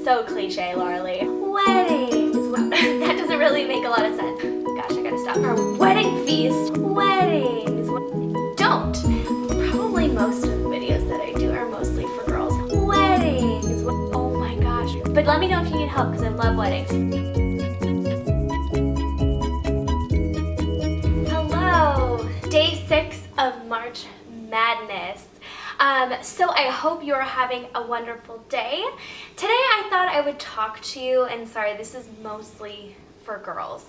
so cliche, Lauralee. Weddings. That doesn't really make a lot of sense. Gosh, I gotta stop. Our wedding feast. Weddings. Don't. Probably most of the videos that I do are mostly for girls. Weddings. Oh my gosh. But let me know if you need help because I love weddings. Hello. Day 6 of March Madness. So I hope you're having a wonderful day. Today I thought I would talk to you, and sorry, this is mostly for girls.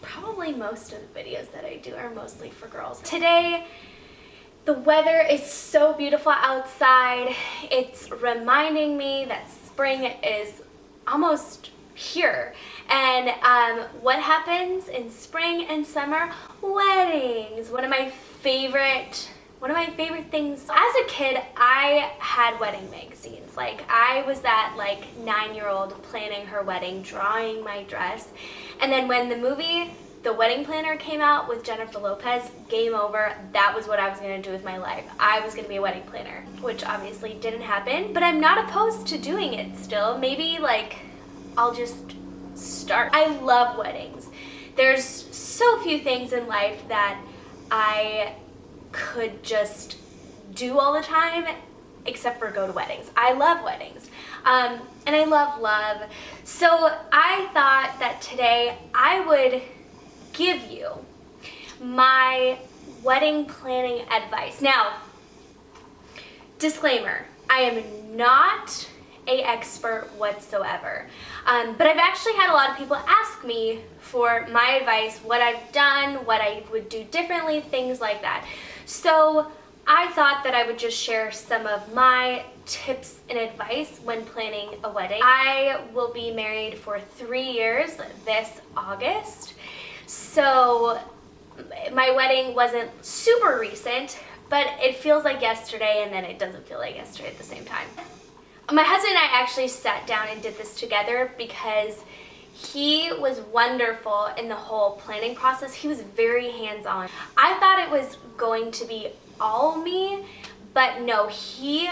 Probably most of the videos that I do are mostly for girls. Today, the weather is so beautiful outside. It's reminding me that spring is almost here. And what happens in spring and summer? Weddings. One of my favorite things. As a kid, I had wedding magazines. Like, I was that 9-year-old planning her wedding, drawing my dress. And then when the movie The Wedding Planner came out with Jennifer Lopez, game over. That was what I was gonna do with my life. I was gonna be a wedding planner, which obviously didn't happen, but I'm not opposed to doing it still. Maybe I'll just start. I love weddings. There's so few things in life that I could just do all the time except for go to weddings. I love weddings, and I love love. So I thought that today I would give you my wedding planning advice. Now, disclaimer, I am not an expert whatsoever, but I've actually had a lot of people ask me for my advice, what I've done, what I would do differently, things like that. So I thought that I would just share some of my tips and advice when planning a wedding. I will be married for 3 years this August. So my wedding wasn't super recent, but it feels like yesterday, and then it doesn't feel like yesterday at the same time. My husband and I actually sat down and did this together because he was wonderful in the whole planning process. He was very hands-on. I thought it was going to be all me, but no, he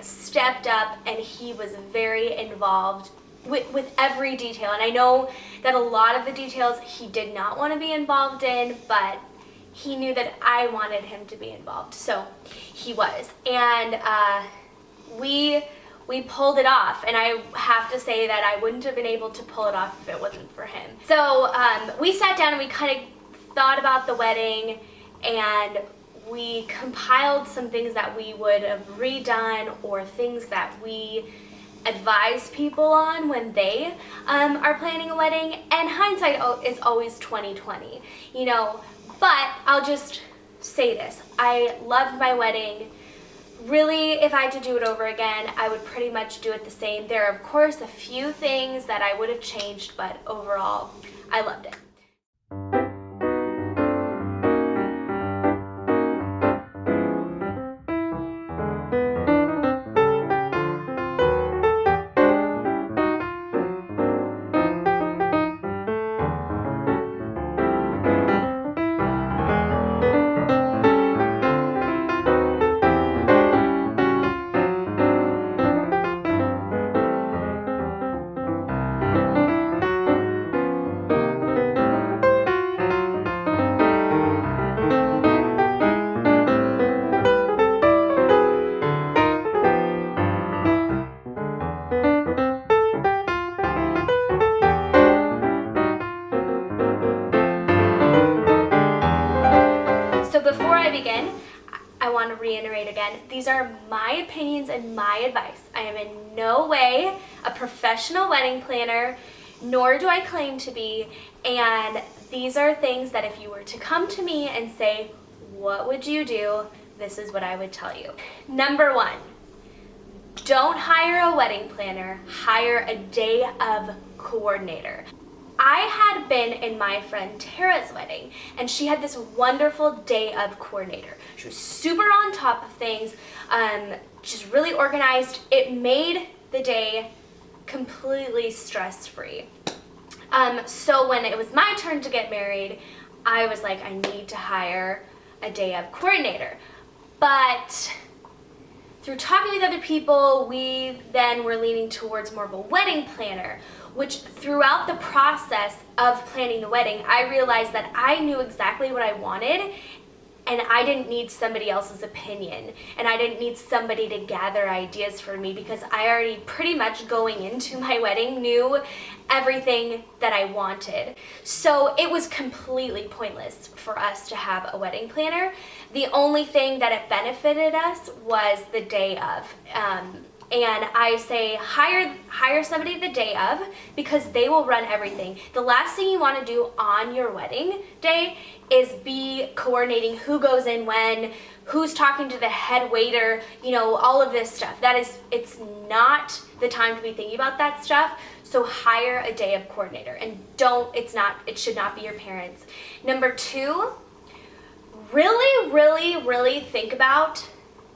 stepped up and he was very involved with every detail. And I know that a lot of the details he did not want to be involved in, but he knew that I wanted him to be involved, so he was. And we pulled it off, and I have to say that I wouldn't have been able to pull it off if it wasn't for him. So we sat down and we kind of thought about the wedding, and we compiled some things that we would have redone or things that we advise people on when they are planning a wedding. And hindsight is always 20/20, you know, but I'll just say this. I loved my wedding. Really, if I had to do it over again, I would pretty much do it the same. There are, of course, a few things that I would have changed, but overall, I loved it. Before I begin, I want to reiterate again, these are my opinions and my advice. I am in no way a professional wedding planner, nor do I claim to be, and these are things that if you were to come to me and say, what would you do? This is what I would tell you. Number 1, don't hire a wedding planner, hire a day of coordinator. I had been in my friend Tara's wedding, and she had this wonderful day of coordinator. She was super on top of things, just really organized. It made the day completely stress-free. So when it was my turn to get married, I was like, I need to hire a day of coordinator. But through talking with other people, we then were leaning towards more of a wedding planner, which throughout the process of planning the wedding, I realized that I knew exactly what I wanted, and I didn't need somebody else's opinion, and I didn't need somebody to gather ideas for me, because I already pretty much going into my wedding knew everything that I wanted. So it was completely pointless for us to have a wedding planner. The only thing that it benefited us was the day of. And I say hire somebody the day of, because they will run everything. The last thing you want to do on your wedding day is be coordinating who goes in when, who's talking to the head waiter, all of this stuff. It's not the time to be thinking about that stuff. So hire a day of coordinator, and it should not be your parents. Number 2, really, really, really think about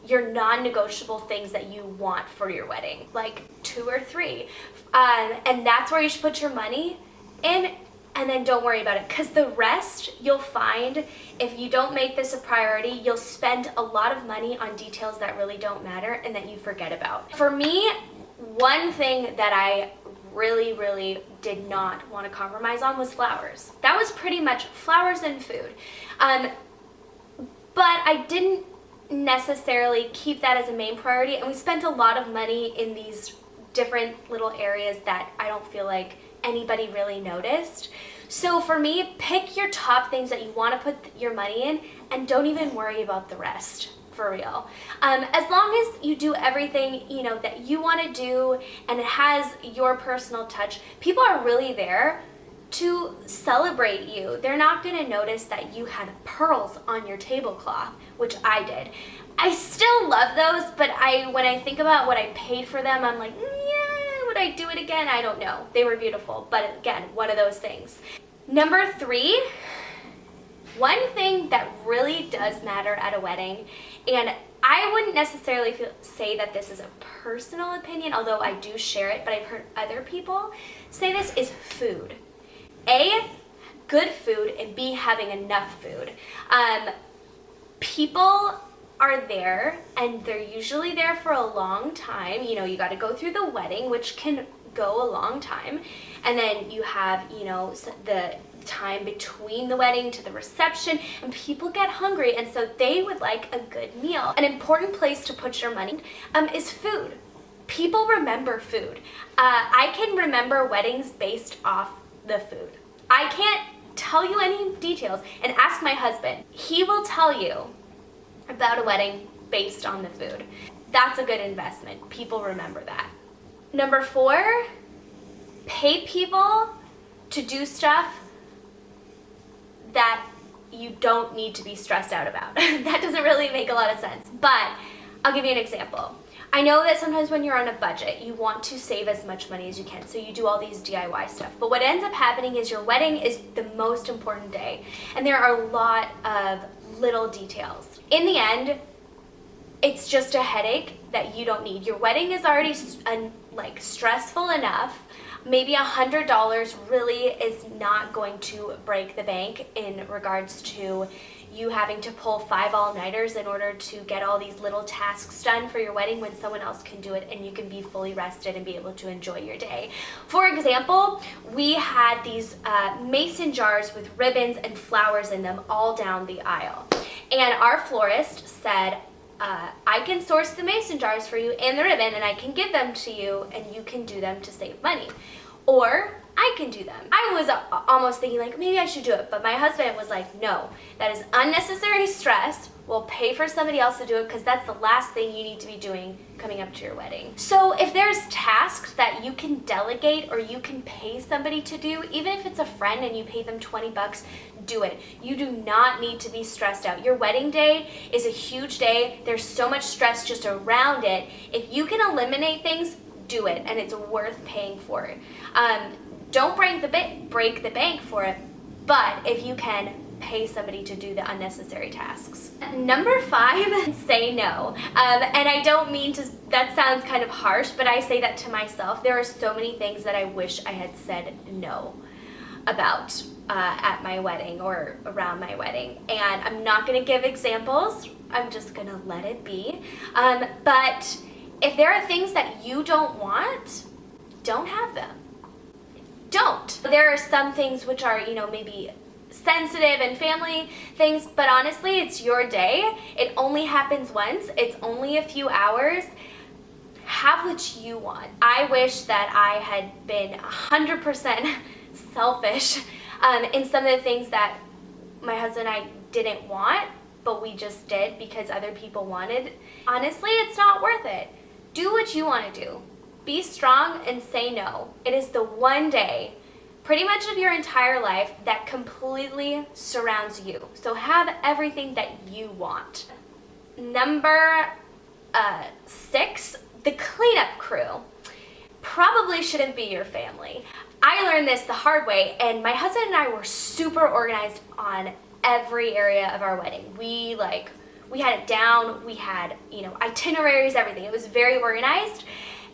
your non-negotiable things that you want for your wedding, like 2 or 3. And that's where you should put your money in, and then don't worry about it, because the rest you'll find, if you don't make this a priority, you'll spend a lot of money on details that really don't matter and that you forget about. For me, one thing that I really, really did not want to compromise on was flowers. That was pretty much flowers and food. But I didn't necessarily keep that as a main priority, and we spent a lot of money in these different little areas that I don't feel like anybody really noticed. So for me, pick your top things that you want to put your money in, and don't even worry about the rest, for real. As long as you do everything that you want to do, and it has your personal touch, people are really there to celebrate you. They're not going to notice that you had pearls on your tablecloth, which I did. I still love those, but when I think about what I paid for them, I'm like, yeah, would I do it again? I don't know. They were beautiful, but again, one of those things. Number 3, one thing that really does matter at a wedding, and I wouldn't necessarily say that this is a personal opinion, although I do share it, but I've heard other people say this, is food. A, good food, and B, having enough food. People are there, and they're usually there for a long time. You got to go through the wedding, which can go a long time, and then you have the time between the wedding to the reception, and people get hungry, and so they would like a good meal. An important place to put your money is food. People remember food. I can remember weddings based off the food. I can't tell you any details, and ask my husband. He will tell you about a wedding based on the food. That's a good investment. People remember that. Number 4, pay people to do stuff that you don't need to be stressed out about. That doesn't really make a lot of sense, but I'll give you an example. I know that sometimes when you're on a budget, you want to save as much money as you can, so you do all these DIY stuff. But what ends up happening is your wedding is the most important day, and there are a lot of little details. In the end, it's just a headache that you don't need. Your wedding is already stressful enough. Maybe $100 really is not going to break the bank in regards to you having to pull 5 all-nighters in order to get all these little tasks done for your wedding, when someone else can do it and you can be fully rested and be able to enjoy your day. For example, we had these mason jars with ribbons and flowers in them all down the aisle. And our florist said, I can source the mason jars for you and the ribbon, and I can give them to you, and you can do them to save money. Or I can do them. I was almost thinking maybe I should do it, but my husband was like, no, that is unnecessary stress. We'll pay for somebody else to do it, because that's the last thing you need to be doing coming up to your wedding. So if there's tasks that you can delegate or you can pay somebody to do, even if it's a friend and you pay them $20, do it. You do not need to be stressed out. Your wedding day is a huge day. There's so much stress just around it. If you can eliminate things, do it, and it's worth paying for it. Don't break the bank for it, but if you can, pay somebody to do the unnecessary tasks. Number 5, say no. And I don't mean to, that sounds kind of harsh, but I say that to myself. There are so many things that I wish I had said no about at my wedding or around my wedding. And I'm not going to give examples. I'm just gonna let it be. But if there are things that you don't want, don't have them. Don't. There are some things which are, maybe sensitive and family things, but honestly, it's your day. It only happens once. It's only a few hours. Have what you want. I wish that I had been 100% selfish in some of the things that my husband and I didn't want, but we just did because other people wanted. Honestly, it's not worth it. Do what you want to do. Be strong and say no. It is the one day, pretty much of your entire life, that completely surrounds you. So have everything that you want. Number 6, the cleanup crew. Probably shouldn't be your family. I learned this the hard way, and my husband and I were super organized on every area of our wedding. We had it down. We had, itineraries, everything. It was very organized,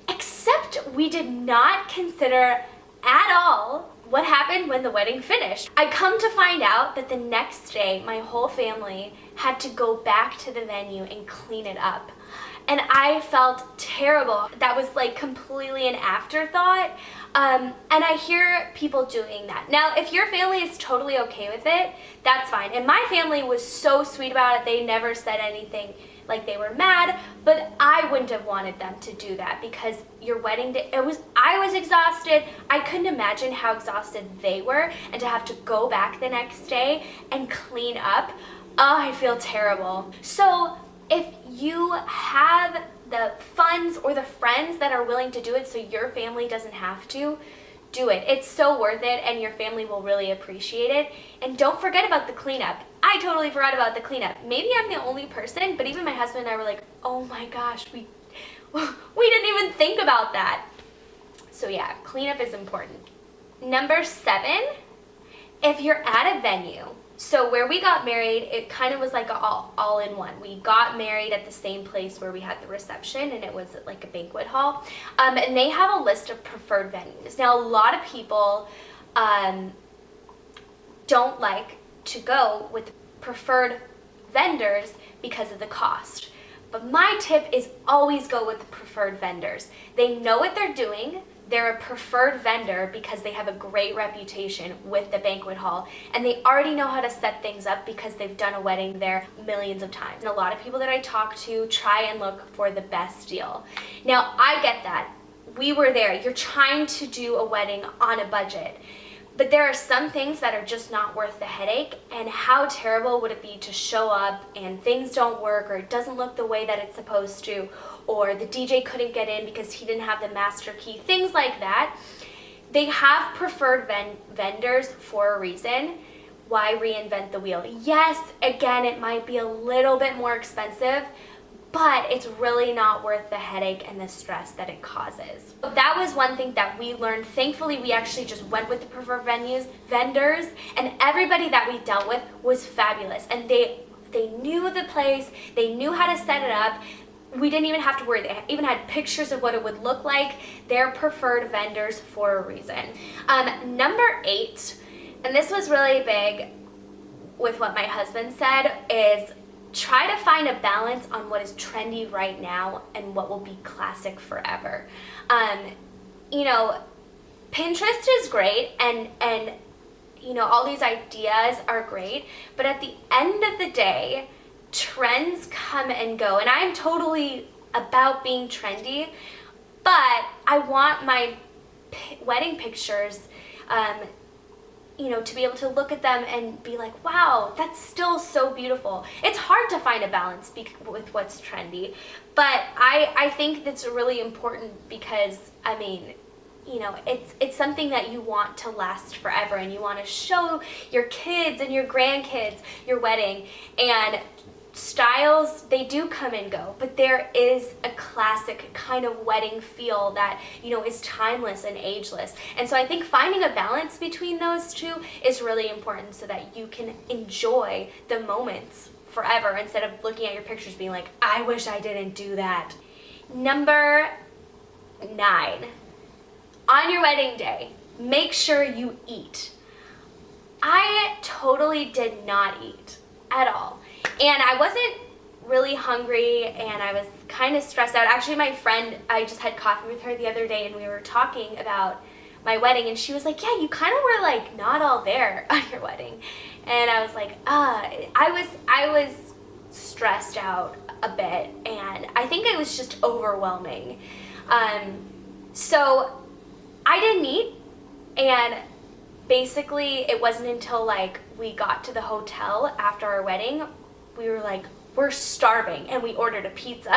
except we did not consider at all what happened when the wedding finished. I come to find out that the next day, my whole family had to go back to the venue and clean it up. And I felt terrible. That was completely an afterthought. And I hear people doing that. Now, if your family is totally okay with it, that's fine. And my family was so sweet about it. They never said anything like they were mad, but I wouldn't have wanted them to do that because your wedding day, I was exhausted. I couldn't imagine how exhausted they were, and to have to go back the next day and clean up. Oh, I feel terrible. So if you have the funds or the friends that are willing to do it so your family doesn't have to, do it. It's so worth it, and your family will really appreciate it. And don't forget about the cleanup. I totally forgot about the cleanup. Maybe I'm the only person, but even my husband and I were like, oh my gosh, we didn't even think about that. So yeah, cleanup is important. Number 7, if you're at a venue. So where we got married, it kind of was like all in one. We got married at the same place where we had the reception, and it was like a banquet hall. And they have a list of preferred venues. Now, a lot of people don't like to go with preferred vendors because of the cost. But my tip is always go with the preferred vendors. They know what they're doing. They're a preferred vendor because they have a great reputation with the banquet hall, and they already know how to set things up because they've done a wedding there millions of times. And a lot of people that I talk to try and look for the best deal. Now, I get that. We were there. You're trying to do a wedding on a budget. But there are some things that are just not worth the headache, and how terrible would it be to show up and things don't work, or it doesn't look the way that it's supposed to, or the DJ couldn't get in because he didn't have the master key, things like that. They have preferred vendors for a reason. Why reinvent the wheel? Yes, again, it might be a little bit more expensive, but it's really not worth the headache and the stress that it causes. That was one thing that we learned. Thankfully, we actually just went with the preferred vendors, and everybody that we dealt with was fabulous. And they knew the place, they knew how to set it up. We didn't even have to worry. They even had pictures of what it would look like. They're preferred vendors for a reason. Number 8, and this was really big with what my husband said, is try to find a balance on what is trendy right now and what will be classic forever. Pinterest is great, and all these ideas are great, but at the end of the day, trends come and go, and I'm totally about being trendy, but I want my wedding pictures to be able to look at them and be like, wow, that's still so beautiful. It's hard to find a balance with what's trendy, but I think that's really important because, it's something that you want to last forever, and you want to show your kids and your grandkids your wedding. And styles, they do come and go, but there is a classic kind of wedding feel that is timeless and ageless. And so I think finding a balance between those two is really important so that you can enjoy the moments forever instead of looking at your pictures being like, I wish I didn't do that. Number 9, on your wedding day, make sure you eat. I totally did not eat at all. And I wasn't really hungry and I was kind of stressed out. Actually, my friend, I just had coffee with her the other day and we were talking about my wedding and she was like, yeah, you kind of were like not all there on your wedding. And I was like, I was stressed out a bit and I think it was just overwhelming. So I didn't eat, and basically it wasn't until like we got to the hotel after our wedding, we were like, we're starving, and we ordered a pizza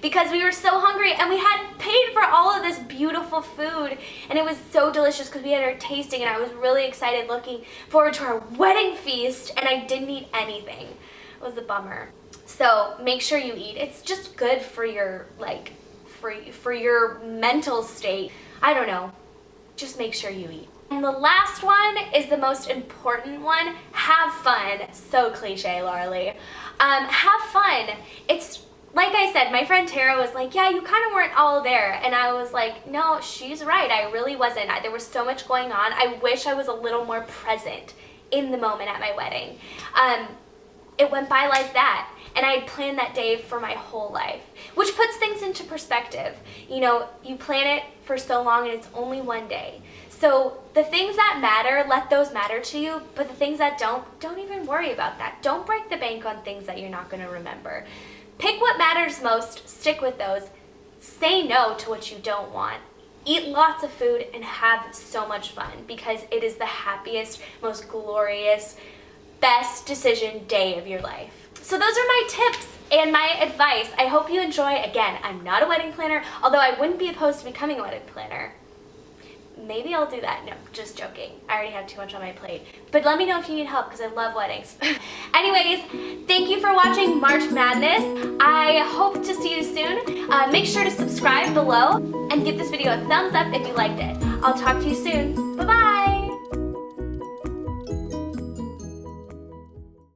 because we were so hungry and we had paid for all of this beautiful food and it was so delicious because we had our tasting and I was really excited looking forward to our wedding feast and I didn't eat anything. It was a bummer. So make sure you eat. It's just good for your for your mental state. I don't know. Just make sure you eat. And the last one is the most important one. Have fun. So cliche, Laura Lee. Have fun. It's like I said, my friend Tara was like, yeah, you kind of weren't all there. And I was like, no, she's right. I really wasn't. There was so much going on. I wish I was a little more present in the moment at my wedding. It went by like that. And I had planned that day for my whole life, which puts things into perspective. You know, you plan it for so long and it's only one day. So the things that matter, let those matter to you, but the things that don't even worry about that. Don't break the bank on things that you're not going to remember. Pick what matters most, stick with those. Say no to what you don't want. Eat lots of food and have so much fun because it is the happiest, most glorious, best decision day of your life. So those are my tips and my advice. I hope you enjoy. Again, I'm not a wedding planner, although I wouldn't be opposed to becoming a wedding planner. Maybe I'll do that. No, just joking. I already have too much on my plate. But let me know if you need help because I love weddings. Anyways, thank you for watching March Madness. I hope to see you soon. Make sure to subscribe below and give this video a thumbs up if you liked it. I'll talk to you soon.